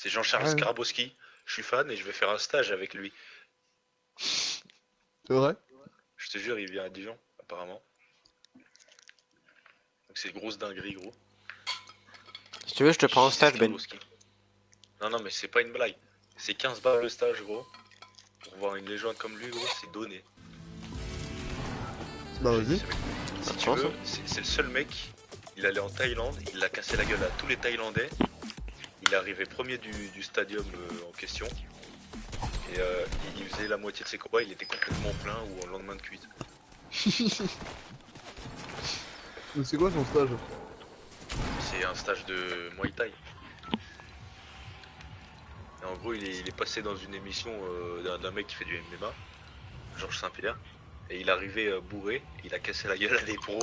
C'est Jean-Charles Ouais, Skarabowski. Je suis fan et je vais faire un stage avec lui. c'est vrai. Je te jure, il vient à Dijon, apparemment. Donc c'est grosse dinguerie, gros. Si tu veux, je te prends en C'est stage, Ben. Skarabowski. Non, non, mais c'est pas une blague. C'est 15 balles le stage, gros. Pour voir une légende comme lui, gros, c'est donné. Bah J'ai dit, vas-y. ce mec. Si tu prends veux, ça. c'est le seul mec. Il allait en Thaïlande, il a cassé la gueule à tous les Thaïlandais. Il est arrivé premier du stadium en question. Et il faisait la moitié de ses combats, il était complètement plein ou en lendemain de cuite. Mais c'est quoi son stage? C'est un stage de Muay Thai. Et en gros, il est passé dans une émission d'un mec qui fait du MMA, Georges Saint-Pierre. Et il est arrivé bourré, il a cassé la gueule à des pros.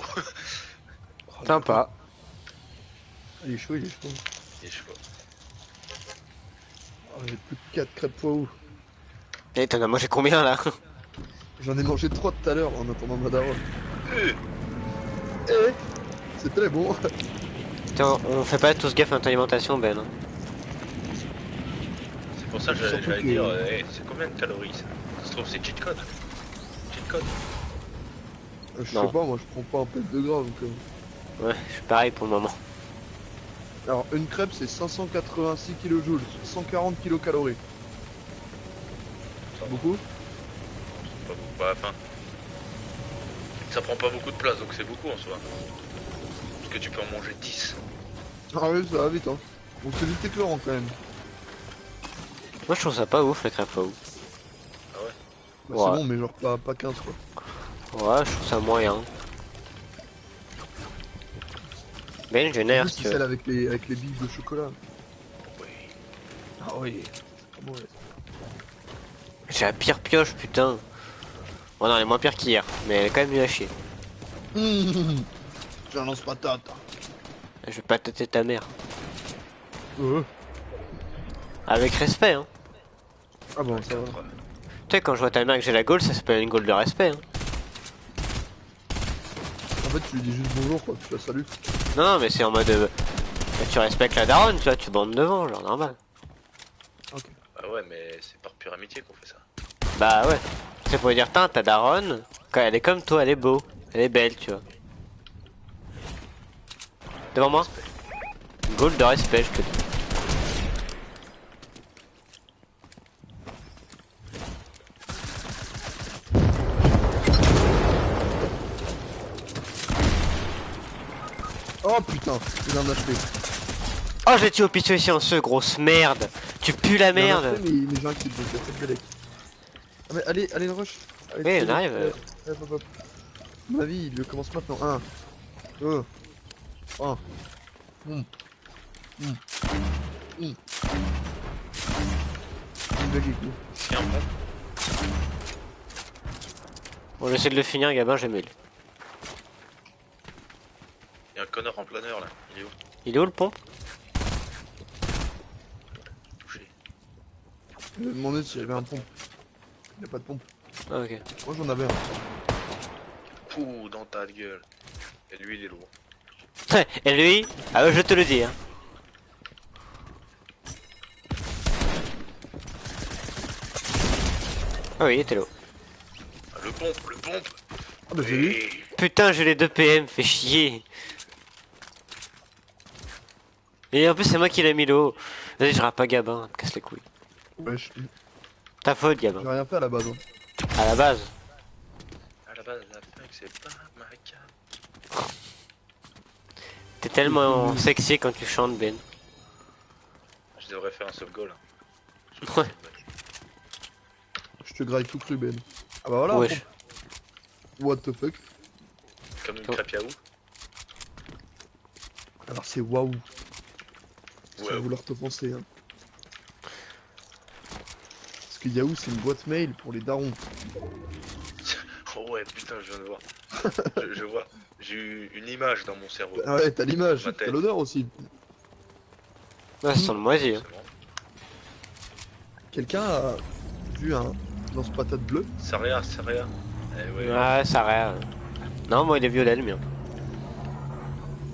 Sympa. Il est chaud, il est chaud. Et je sais pas. Oh, j'ai plus de 4 crêpes poids où. Et t'en as mangé combien là? J'en ai mangé 3 tout à l'heure en attendant ma daronne. Euh, Eh, c'est très bon. Putain, on fait pas tous gaffe à notre alimentation, Ben. C'est pour ça que Surtout j'allais que- dire, c'est combien de calories ça? Ça se trouve, c'est cheat code. Cheat code. Je Non. sais pas, moi je prends pas un peu de gras donc. Ouais, je suis pareil pour le moment. Alors une crêpe c'est 586 kJ, 140 kcal. Ça va. Beaucoup? Pas beaucoup, pas à la fin. Ça prend pas beaucoup de place, donc c'est beaucoup en soi. Parce que tu peux en manger 10. Ah oui, ça va vite hein. Donc c'est vite éclairant quand même. Moi je trouve ça pas ouf, les crêpes pas ouf. Ah ouais? Bah, Ouais. c'est bon, mais genre pas 15 quoi. Ouais, je trouve ça moyen. Ben, je En nerf plus, si c'est tu veux. celle avec les billes de chocolat. Oui. Ah oui. Ah bon, ouais. J'ai la pire pioche, putain. Bon, non, elle est moins pire qu'hier, mais elle est quand même mieux à chier. J'ai un lance-patate. Je vais pas tâter ta mère. Euh. Avec respect, hein. Ah bon, ça va. Quatre. Tu sais, quand je vois ta mère que j'ai la gaule, ça s'appelle une gaule de respect, hein. En fait, tu lui dis juste bonjour quoi, tu la salues. Non, non, mais c'est en mode. Tu respectes la daronne, tu vois, tu bandes devant, genre normal. Ah ouais, mais c'est par pure amitié qu'on fait ça. Bah ouais. C'est pour dire, ta daronne, quand elle est comme toi, elle est beau, elle est belle, tu vois. Devant moi, une gaule de respect, je te dis. Oh putain, il en a acheté. Oh, j'ai tué au pistolet silencieux, grosse merde. Tu pues la Il en a merde. acheté, mais j'ai un kit donc il y a pas de galec. Ah mais allez le rush. Allez, Oui, allez, on arrive. Hop, hop, hop. Ma vie, il commence maintenant. 1, 2, 1. Une blague écoute. Si un bon. Bon, j'essaie de le finir, Gabin, j'ai mail. Il y a un connard en planeur là. Il est où? Il est où le pont? Touché. Je me demandais s'il y avait un pompe. Il n'y a pas de pompe. Ah, ok. Moi j'en avais un. Pouh, dans ta gueule. Et lui, il est lourd. Et lui, ah ouais, je te le dis, hein. Ah oui, il était là. Ah, le pompe, le pompe. Ah bah j'ai vu. Oui. Putain, j'ai les 2 PM, fait chier. Et en plus, c'est moi qui l'ai mis le haut. Vas-y, je rappe pas Gabin, me casse les couilles. Wesh, Ta faute, Gabin. j'ai rien fait à la base. Hein. À la base. À la base, la funk, c'est pas ma carte. T'es tellement sexy quand tu chantes, Ben. Je devrais faire un soft-goal. Ouais. Je te graille tout cru Ben. Ah bah voilà. Wesh. pompe. What the fuck. Comme une Oh. crêpe Yahoo. Alors c'est waouh. Tu vas Ouais. vouloir te penser hein. Parce que Yahoo c'est une boîte mail pour les darons. Oh ouais, putain, je viens de voir. je vois. J'ai eu une image dans mon cerveau. Ah ouais, t'as l'image, Ma t'as tête. l'odeur aussi. Ouais, ça sent le moisi. Hein. C'est bon. Quelqu'un a vu un lance-patate bleu? Saria, Saria. Eh ouais. Ouais, ça rêve. Non, moi, il est violet, le mien.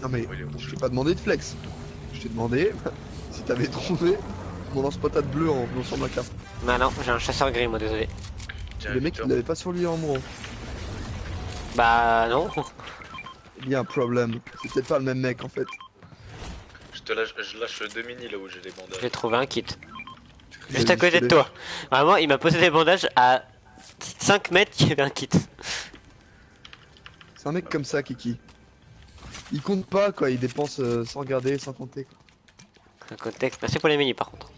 Non mais Ouais, il est rouge. je t'ai pas demandé de flex. Je t'ai demandé si t'avais trouvé mon lance-patate bleu en venant sur ma carte. Bah non, j'ai un chasseur gris, moi, désolé. Tiens, Le mec Victor. il l'avait pas sur lui en mourant. Bah non. Il y a un problème. C'est peut-être pas le même mec en fait. Je lâche 2 mini là où j'ai des bandages. J'ai trouvé un kit. Il Juste a à dit, côté je te de toi. Vraiment, il m'a posé des bandages à 5 mètres, il y avait un kit. C'est un mec comme ça, Kiki. Il compte pas quoi, il dépense sans regarder, sans compter quoi. Un contexte. Merci pour les mini par contre.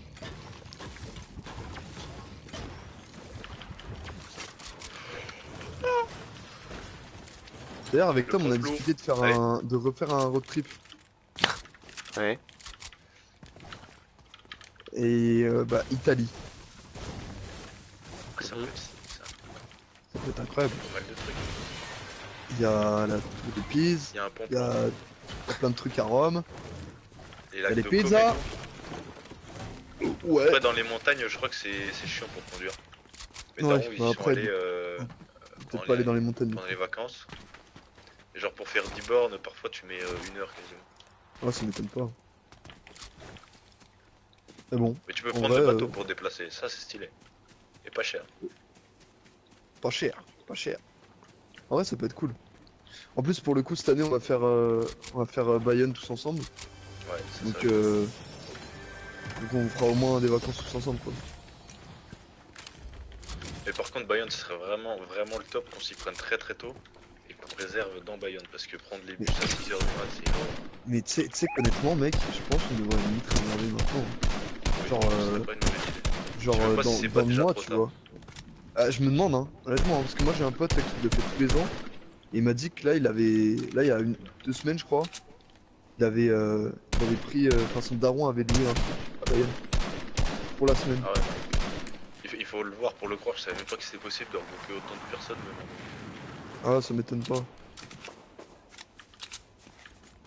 D'ailleurs avec Le Tom on a complot. discuté de faire Allez. de refaire un road trip. Ouais. Et bah Italie. Ah, ça peut être Ça peut être incroyable. pas mal de trucs. Il y a la tour de Pise, Il y a un il y pompon. a plein de trucs à Rome. Et Il y la a les pizzas. Ouais. Après, dans les montagnes, je crois que c'est chiant pour conduire. Mes Ouais, darons, ils bah sont après, allés Peut-être pas aller dans les montagnes. pendant les vacances. Et genre, pour faire 10 bornes, parfois tu mets 1 heure quasiment. Ouais, ça m'étonne pas. Mais bon, Mais tu peux En prendre vrai, le bateau pour te déplacer, ça c'est stylé. Et pas cher. pas cher, pas cher. En vrai, ça peut être cool. En plus, pour le coup, cette année, on va faire Bayonne tous ensemble. Ouais, c'est Donc, ça. donc, on fera au moins des vacances tous ensemble, quoi. Mais par contre, Bayonne, ce serait vraiment le top qu'on s'y prenne très très tôt. Et qu'on réserve dans Bayonne. Parce que prendre les bus à 6h du mat, c'est énorme. Mais tu sais, honnêtement, mec, je pense qu'on devrait limite réserver maintenant. Genre, C'est pas une mauvaise idée. Genre Je sais pas si dans c'est pas le déjà mois, trop tu tard. vois. Ah, je me demande, hein, honnêtement, hein, parce que moi j'ai un pote là, qui le fait tous les ans. Et il m'a dit que là, il y a 2 semaines, je crois, il avait pris, enfin son daron avait loué un truc à Bayonne pour la semaine. Ah ouais. Il faut le voir pour le croire, je savais même pas que c'était possible de regrouper autant de personnes. Ah, ça m'étonne pas.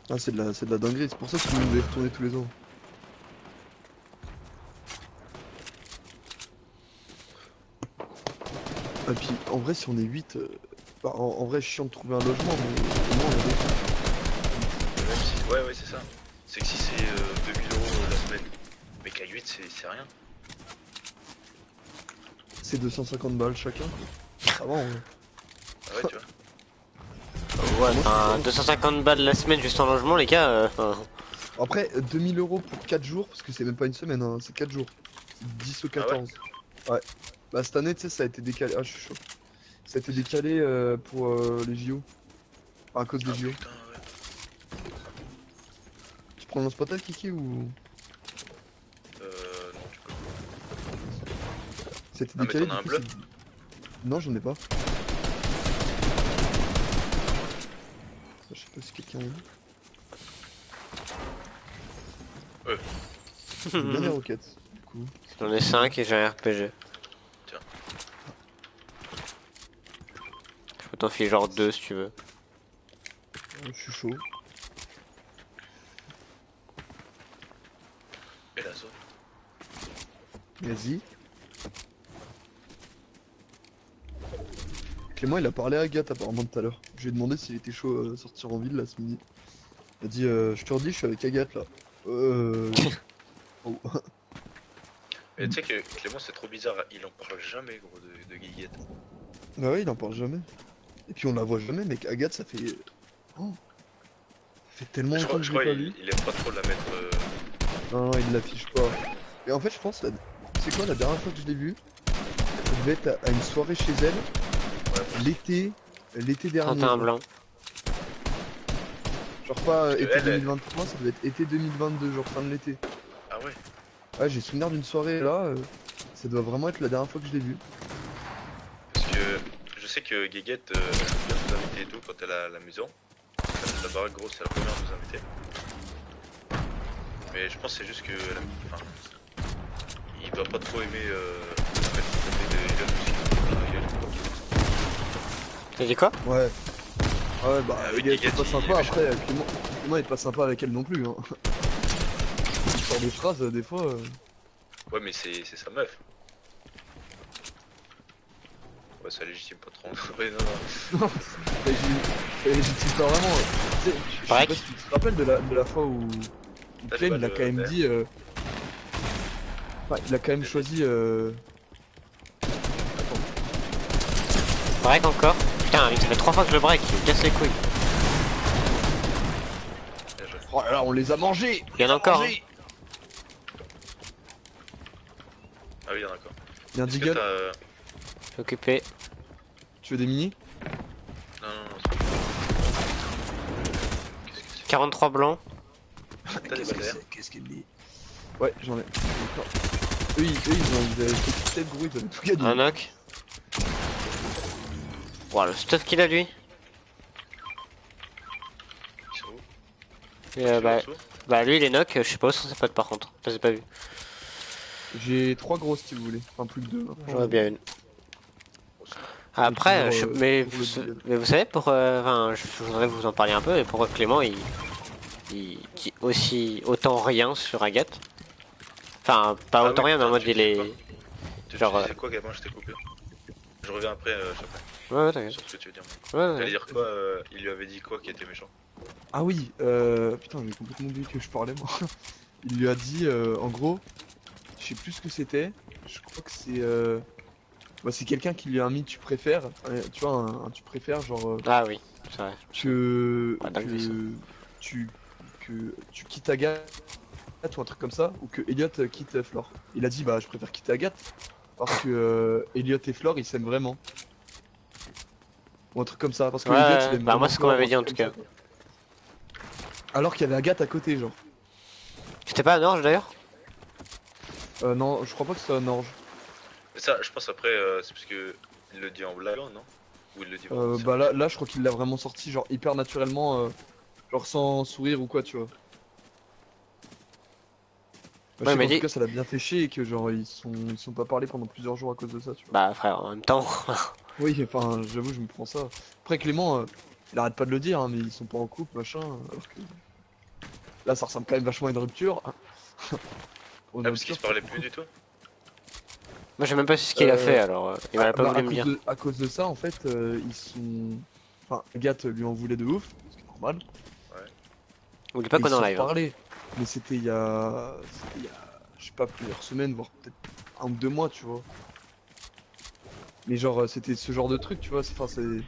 Ah, c'est de la dinguerie, c'est pour ça que nous devons y retourner tous les ans. Et puis, en vrai, si on est 8, bah, en vrai, chiant de trouver un logement, mais au moins on a des... Même si... Ouais, c'est ça. C'est que si c'est 2000 euros la semaine, mais qu'à 8, c'est rien. C'est 250 balles chacun. Ah bon, ouais. Ah ouais, tu vois. Ouais, enfin, 250 balles la semaine juste en logement, les gars. Après, 2000 euros pour 4 jours, parce que c'est même pas une semaine, hein, c'est 4 jours. C'est 10 au 14. Ouais. Bah cette année, tu sais, ça a été décalé. Ah, je suis chaud. Ça a été décalé pour les JO. Enfin, à cause des Ah, JO. putain, ouais. Tu prends le lance-patate, Kiki, ou... Non, tu peux. Ça a été Ah, mais décalé t'en as du un coup, bleu Non, j'en ai pas. Ça, je sais pas si quelqu'un a eu. J'ai bien les roquettes, du coup. J'en ai 5 et j'ai un RPG. Tiens. Je peux t'en filer genre 2 si tu veux. Je suis chaud. Et la zone. Vas-y. Clément, il a parlé à Agathe apparemment tout à l'heure. Je lui ai demandé s'il était chaud à sortir en ville là ce midi. Il a dit je te redis, je suis avec Agathe là. Oh. Et tu sais que Clément, c'est trop bizarre, il en parle jamais, gros, de Guiguette. Bah ouais, il en parle jamais. Et puis on la voit jamais, mec. Agathe, ça fait. Oh. Ça fait tellement Je longtemps crois, que je je l'ai crois pas vu. il aime pas trop la mettre. Non, il l'affiche pas. Et en fait, je pense, c'est quoi la dernière fois que je l'ai vue? Ça devait être à une soirée chez elle, Ouais, l'été dernier. 31 genre. blanc. Genre pas que été elle, 2023, ça devait être été 2022, genre fin de l'été. Ah ouais. Ouais, j'ai souvenir d'une soirée là, ça doit vraiment être la dernière fois que je l'ai vue. Parce que je sais que Guiguette elle aime bien nous inviter et tout quand elle a la maison. La baraque grosse, c'est la première à nous inviter. Mais je pense que c'est juste que. Enfin, il doit pas trop aimer la mettre à côté de Elliot aussi. T'as dit quoi? Ouais. Ah ouais, bah, oui, il est Guiguette, pas il sympa est méchant. après, Clément il est pas sympa avec elle non plus. Hein. Il sort des phrases des fois. Ouais, mais c'est sa meuf. Ouais, ça légitime pas trop. Ouais, non. Non, j'utilise pas vraiment. Tu sais, je sais Break. pas si tu te rappelles de la fois où Ah, Clem je il a vois quand même le- dit Enfin, il a quand même choisi. Break encore. Putain, ça fait 3 fois que je le break, il me casse les couilles. Bien joué. Oh là là, on les a mangés. Il y en a encore. Hein. Ah oui, il y en a encore. Il y a un Est-ce que deagle. t'as... Je suis occupé. Tu veux des mini? Non, non, non, c'est bon. Qu'est-ce que c'est? 43 blancs. T'as des balles d'air? Qu'est-ce qu'il dit? Ouais, j'en ai. D'accord. Ils avaient fait tel bruit, ils avaient tout gagné. Un knock. Wow, le stuff qu'il a lui. Ils sont où? Et, Tu bah, en dessous? bah lui il est knock, je sais pas où sont ses potes par contre. Je les ai pas vu. J'ai 3 grosses si vous voulez. Enfin, plus que 2. J'aurais bien une. Oh, c'est bon. Après, toujours, mais, pour le deagle. mais vous savez pour, enfin, je voudrais vous en parler un peu, mais pourquoi Clément il dit aussi autant rien sur Agathe. Enfin, pas Ah autant oui, rien, mais en putain, mode tu il disais est. quoi? Tu Genre, disais quoi, Gabin? Je t'ai coupé. Je reviens après, je sais pas. Ouais, t'inquiète. Sur ce que tu veux dire. Ouais, T'allais ouais. dire quoi? Il lui avait dit quoi qui était méchant? Ah oui, putain, j'ai complètement oublié que je parlais moi. Il lui a dit, en gros, je sais plus ce que c'était. Je crois que c'est. Bah, c'est quelqu'un qui lui a mis tu préfères. Tu vois, un tu préfères, genre. Ah oui, c'est vrai. Que. Ah, dingue, ça. Tu. Que tu quittes Agathe ou un truc comme ça, ou que Elliot quitte Flore. Il a dit, bah, je préfère quitter Agathe. Parce que Elliot et Flore ils s'aiment vraiment. Ou un truc comme ça. Parce que Ouais, Elliot, ouais. il aime Bah, vraiment moi, c'est ce qu'on Flore, m'avait un dit, en truc tout comme ça. Alors qu'il y avait Agathe à côté, genre. C'était pas à Norge d'ailleurs? Non, je crois pas que c'est un orge. Mais ça, je pense après, c'est parce que il le dit en blaguant, non? Ou il le dit vraiment Bah là, je crois qu'il l'a vraiment sorti, genre hyper naturellement, genre sans sourire ou quoi, tu vois. Bah, Ouais, je sais mais qu'en tout dis. cas, ça l'a bien fait chier et que genre ils sont pas parlé pendant plusieurs jours à cause de ça, tu vois. Bah, frère, en même temps. Oui, enfin, j'avoue, je me prends ça. Après, Clément, il arrête pas de le dire, hein, mais ils sont pas en couple, machin. Alors que là, ça ressemble quand même vachement à une rupture. On Ah, parce qu'ils se parlaient plus du tout? Moi, j'ai même pas su ce qu'il a fait alors. Il m'a pas bah, voulu me dire. à cause de ça, en fait, ils sont. Enfin, Agathe lui en voulait de ouf, ce qui est normal. Oublie pas Et qu'on ils est en s'en live. Hein. parlaient. Mais c'était il y a. C'était il y a. Je sais pas, plusieurs semaines, voire peut-être 1 ou 2 mois, tu vois. Mais genre, c'était ce genre de truc, tu vois. Enfin, c'est.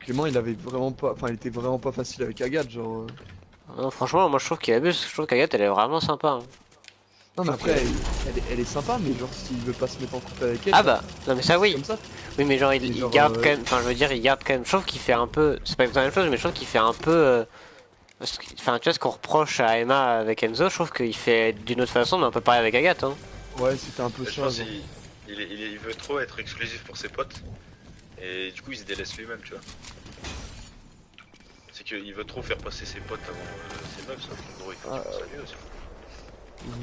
Clément, il avait vraiment pas. Enfin, il était vraiment pas facile avec Agathe, genre. Non, franchement, moi je trouve qu'il abuse. Je trouve qu'Agathe elle est vraiment sympa. Hein. Non, mais Je trouve après, elle est sympa, mais genre, s'il veut pas se mettre en couple avec elle. Ah bah, non mais ça c'est oui. comme ça. Oui, mais genre Mais il genre, garde quand même. Enfin, je veux dire, il garde quand même. Je trouve qu'il fait un peu. C'est pas exactement la même chose, mais je trouve qu'il fait un peu. Enfin, tu vois ce qu'on reproche à Emma avec Enzo, je trouve qu'il fait d'une autre façon, mais un peu pareil avec Agathe. Hein. Ouais, c'était un peu Je ça. pense Genre. il veut trop être exclusif pour ses potes. Et du coup, il se délaisse lui-même, tu vois. C'est qu'il veut trop faire passer ses potes avant ses meufs, ça. En gros, il faut qu'il pense à lui aussi.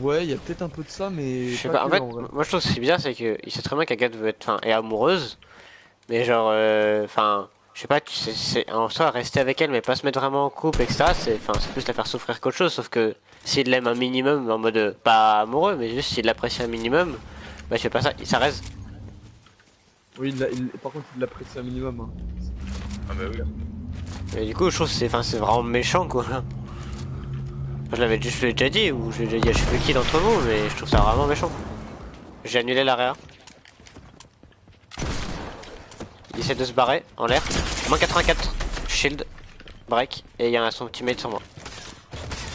Ouais, il y a peut-être un peu de ça, mais. Je sais pas pas. En que, fait, en vrai. moi je trouve que ce qui est bizarre, c'est qu'il sait très bien qu'Agathe veut être, enfin, est amoureuse, mais genre, enfin, je sais pas, en soi rester avec elle, mais pas se mettre vraiment en couple, etc. C'est plus la faire souffrir qu'autre chose. Sauf que s'il l'aime un minimum, en mode pas amoureux, mais juste s'il l'apprécie un minimum, bah je sais pas ça reste. Oui, par contre, il l'apprécie un minimum. Hein. Ah bah oui. Et du coup, je trouve que c'est vraiment méchant quoi. Je l'ai déjà dit, ou je l'ai déjà dit à je sais plus qui d'entre vous, mais je trouve ça vraiment méchant. J'ai annulé l'arrière. Il essaie de se barrer en l'air. Moins 84. Shield. Break. Et il y a son teammate sur moi.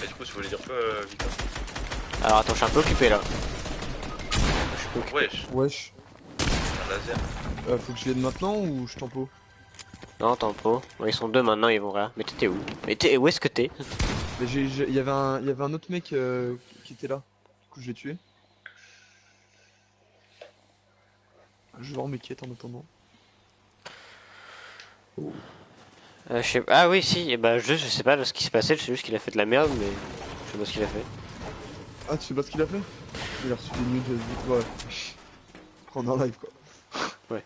Et du coup, tu voulais dire quoi, Victor? Alors attends, je suis un peu occupé là. Je suis peu occupé. Wesh, Wesh. un laser. Faut que je vienne maintenant ou je tempo? Non, tempo. Bon, ils sont deux maintenant, ils vont rien. Mais t'étais où? Où est-ce que t'es? Mais il y avait un autre mec qui était là. Du coup, je l'ai tué. Je vais voir mes quêtes en attendant. Ah oui, si. Et bah, je sais pas ce qui s'est passé. Je sais juste qu'il a fait de la merde, mais je sais pas ce qu'il a fait. Ah, tu sais pas ce qu'il a fait? Il a reçu des nudes du coup, ouais. On est en live quoi. Ouais.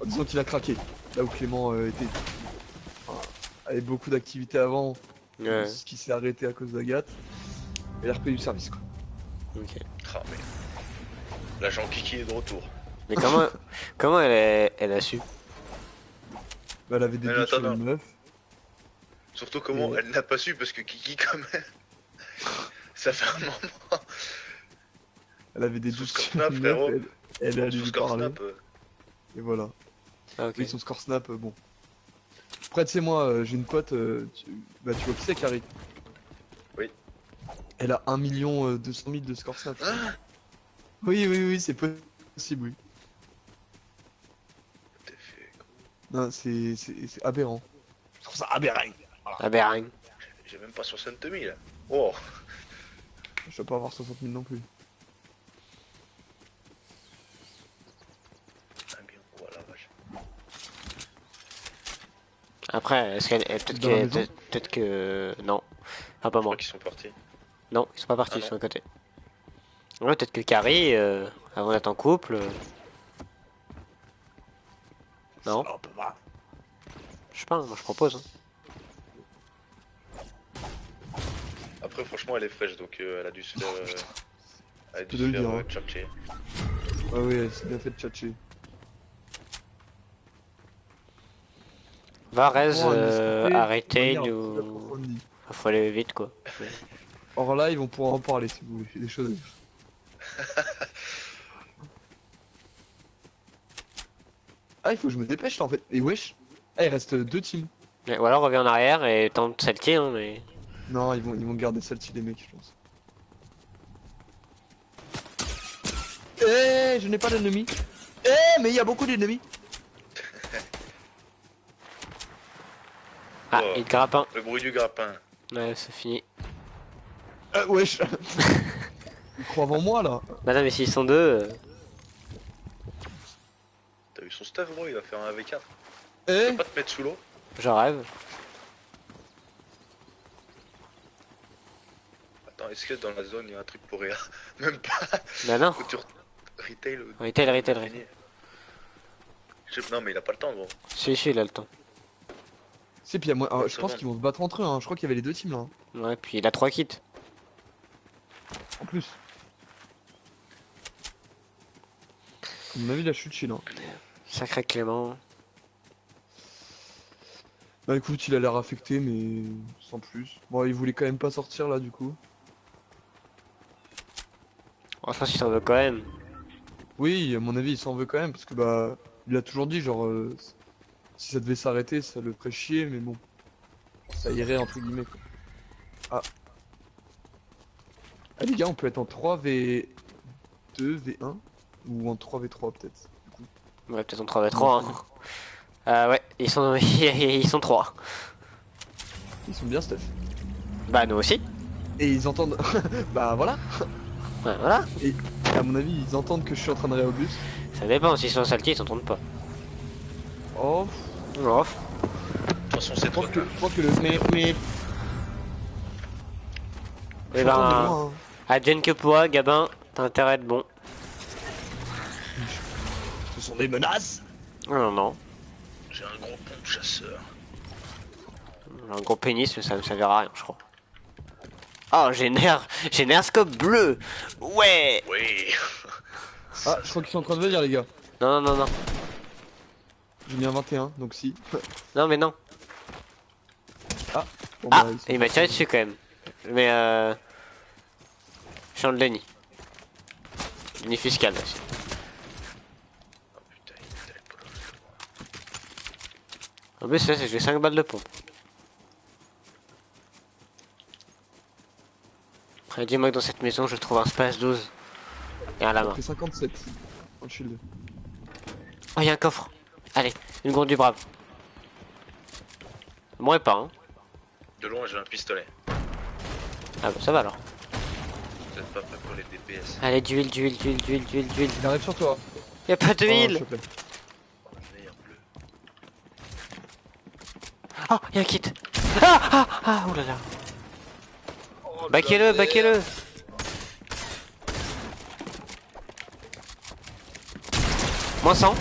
Disons qu'il a craqué. Là où Clément avait beaucoup d'activités avant, Ouais. ce qui s'est arrêté à cause d'Agathe. Et il a repris du service quoi. Ok. Ah, mais. L'agent Kiki est de retour. Mais comment elle a su? Bah, elle avait des Mais doutes attends, sur non. une meuf. Surtout comment Et- elle n'a pas su parce que Kiki quand même. Ça fait un moment. Elle avait des Sous doutes Score sur Snap, une meuf, frérot. elle est allée Sous lui Score parler. Snap. Et voilà. Ah, ok. Oui, son score snap, bon. Après, tu sais, moi, j'ai une pote, bah, tu vois qui c'est, Carrie? Oui. Elle a 1 200 000 de score snap. Ah, Oui, oui, oui, c'est possible, oui. t'es fait. Non, c'est aberrant. Je trouve ça aberrant. Ah, ben, J'ai même pas 60 000 là. Oh. Je dois pas avoir 60 000 non plus. Ah bien, oh la vache. après, est-ce qu'elle. Peut-être Dans la que. maison Peut-être que. Non. Ah, pas Je moi. crois qu'ils sont partis. Non, ils sont pas partis, Ah ils non. sont à côté. Ouais, peut-être que Carrie, avant d'être en couple. Non, Oh, pas mal. je sais pas, moi je propose. Hein. Après, franchement, elle est fraîche donc elle a dû se faire. Elle a dû peux se le faire dire, hein. tchatcher. Ah oui, elle s'est bien fait tchatcher. Varese, Oh, en discuter, à on va retail lire un petit peu ou. approfondi. Faut aller vite quoi. Or là, ils vont pouvoir en parler si vous voulez, j'ai des choses à dire. Ah, il faut que je me dépêche là en fait. Et wesh, ah, il reste 2 teams. Ou alors reviens en arrière et tente celle-ci, hein, mais. Non, ils vont garder celle-ci, les mecs, je pense. Eh, je n'ai pas d'ennemis. Eh, mais il y a beaucoup d'ennemis. Ah, Oh. il te grappe un. Le bruit du grappin. Ouais, c'est fini. Wesh. Ils croient avant moi là. Bah non, mais s'ils sont deux. T'as vu son stuff, gros? Il va faire un AV4. Eh, Tu peux pas te mettre sous l'eau? Je rêve. Attends, est-ce que dans la zone il y a un truc pour Réa? Même pas. Bah non. Faut que tu retail. Retail. Non, mais il a pas le temps, gros. Si, il a le temps. c'est puis moi, je Ça pense va. qu'ils vont se battre entre eux. Hein. Je crois qu'il y avait les 2 teams là. Hein. Ouais, puis il a 3 kits. En plus. À mon avis, la chute chill. Hein. Sacré Clément. Bah écoute, il a l'air affecté, mais sans plus. Bon, il voulait quand même pas sortir là du coup. Oh, je pense qu'il s'en veut quand même. Oui, à mon avis, il s'en veut quand même parce que bah, il a toujours dit genre, si ça devait s'arrêter, ça le ferait chier, mais bon, ça irait entre guillemets. Quoi. Ah. Ah les gars, on peut être en 3v2, V1 ou en 3v3 peut-être. Du coup. Ouais, peut-être en 3v3. Hein. Ouais, ils sont, ils sont 3. Ils sont bien, Steph. Bah, nous aussi. Et ils entendent. Bah voilà. Ouais, voilà. Et à mon avis, ils entendent que je suis en train de réobus. Ça dépend, s'ils sont salty, ils s'entendent pas. Oh. Oh. De toute façon, c'est Je trop pense que, tard. je pense que le. Mais. Eh Je t'entends de ben, loin, hein. advienne que pourra, Gabin, t'as intérêt à être bon. Ce sont des menaces. Non, non. J'ai un gros pompe chasseur. Un gros pénis, mais ça ne servira à rien, je crois. Oh, j'ai un scope bleu. Ouais. Oui. Ah, je crois qu'ils sont en train de venir, les gars. Non. J'ai mis un 21, donc si. Non, mais non. Bon, Ah, bah, ils sont- il m'a tiré dessus quand même. Mais je suis en déni. Déni fiscal aussi. Oh putain, il est tellement pas là. En plus, là, j'ai 5 balles de pompe. Après, dis-moi que dans cette maison, je trouve un space 12. Et un Ça lama. fait 57 en shield. Oh, il y a un coffre. Allez, une gourde du brave. Moi et pas, hein. De loin, j'ai un pistolet. Ah bah ça va alors. Vous êtes pas prêt pour les DPS. Allez, d'huile. Il arrive sur toi. Y'a pas Oh, d'huile. s'il te plaît. Oh, la meilleure bleue. Oh, y'a un kit. Ah, oulala. Baquez-le. Moins 100.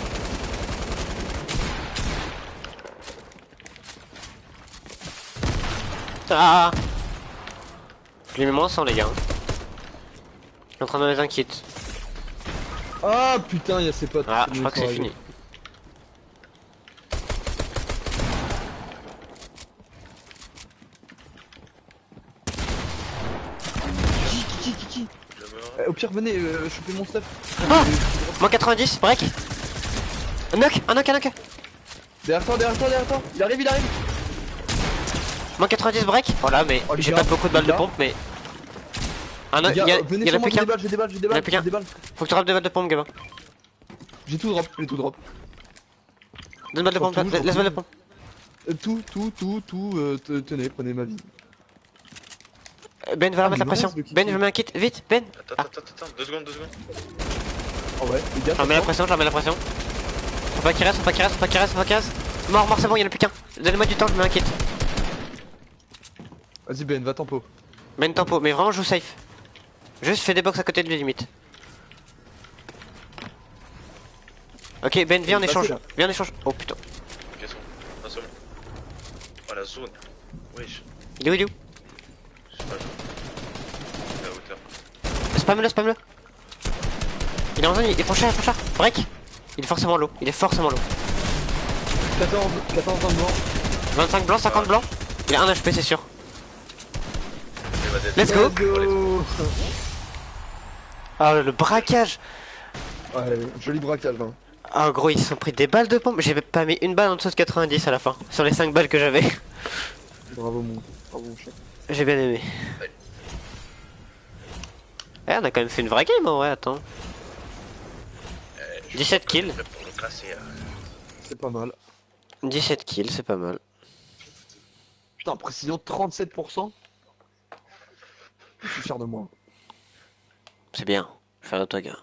Ah. Je lui mets moins 100 les gars. Je suis en train de mettre un kit. Ah putain, il y a ses potes. Ah, Ils je crois que sont c'est arrivés. fini. qui? Je meurs. Au pire, venez, choper mon stuff. Ah Moins 90, break. Un knock. Derrière toi, il arrive. Moins 90, break. Voilà, mais Oh, les j'ai gars, pas beaucoup de balles les de gars. pompe, mais. Un Les knock, gars, il venez y en sur a moi, plus qu'un. j'ai des balles, Il y en a plus qu'un. Faut que tu droppes des balles de pompe, gamin. J'ai tout drop, Donne balle de pompe, Surtout, laisse balle de pompe. Tenez, prenez ma vie. Ben va Ah, mettre mais la pression. mince, le kick. Ben, je mets un kit, vite, Ben. Attends, 2 secondes. Oh ouais, les gars, J'en mets la pression, Faut pas qu'il reste. Mort, c'est bon, il y en a plus qu'un. Donnez-moi du temps, je mets un kit. Vas-y Ben, va tempo. Ben tempo, mais vraiment joue safe. Juste fais des box à côté de lui limite. Ok, Ben, viens en Passez, échange. là. Oh putain. Ok, c'est bon. Non, c'est bon. Oh, la zone. Wesh. Il est où? Je sais pas. Il est à hauteur. Spam-le. Il est en zone, il est cher. Break. Il est forcément low. 14 dans le mort. 25 blancs, 50 blancs. Il a 1 HP, c'est sûr. Il va dead. Let's go. go. Ah, le braquage. Ouais, joli braquage, hein. Ah, gros, ils se sont pris des balles de pompe. J'ai pas mis une balle en dessous de 90 à la fin. Sur les 5 balles que j'avais. Bravo mon chat. J'ai bien aimé. Eh, on a quand même fait une vraie game en vrai, attends. 17 kills. Pour le classer, C'est pas mal. 17 kills, c'est pas mal. Putain, précision 37%. Je suis fier de moi. C'est bien. Faire de toi, gars.